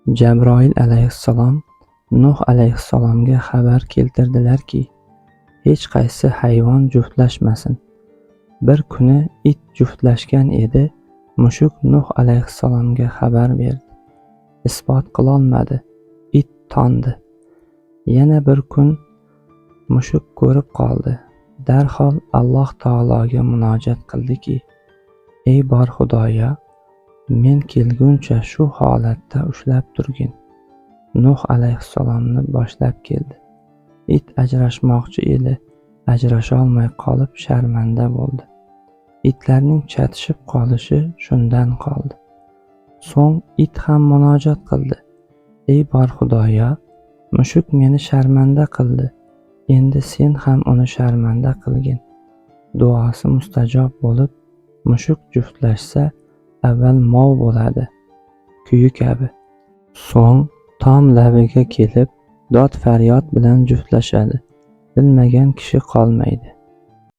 Jabroil alayhissalom Nuh alayhissalomga xabar keltirdilarki, hech qaysi hayvon juftlashmasin. Bir kuni it juftlashgan edi. Mushuk Nuh alayhissalomga xabar berdi. Isbot qilolmadi. It tondi. Yana bir kun mushuk ko'rib qoldi. Darhol Alloh taologa munojat qildiki, ey bor Xudoyo, men kelguncha shu holatda ushlab turgin. Nuh alayhissalomni boshlab keldi. It ajrashmoqchi edi. Ajrasholmay qolib sharmanda bo'ldi. Itlarning chatishib qolishi shundan qoldi. So'ng it ham munojat qildi. Ey bor Xudoyo, mushuk meni sharmanda qildi. Endi sen ham uni sharmanda qilgin. Duosi mustajob bo'lib, mushuk juftlashsa avval mov bo'ladi, kuyi kabi. So'ng tom labiga kelib, dod faryod bilan juftlashadi. Bilmagan kishi qolmaydi.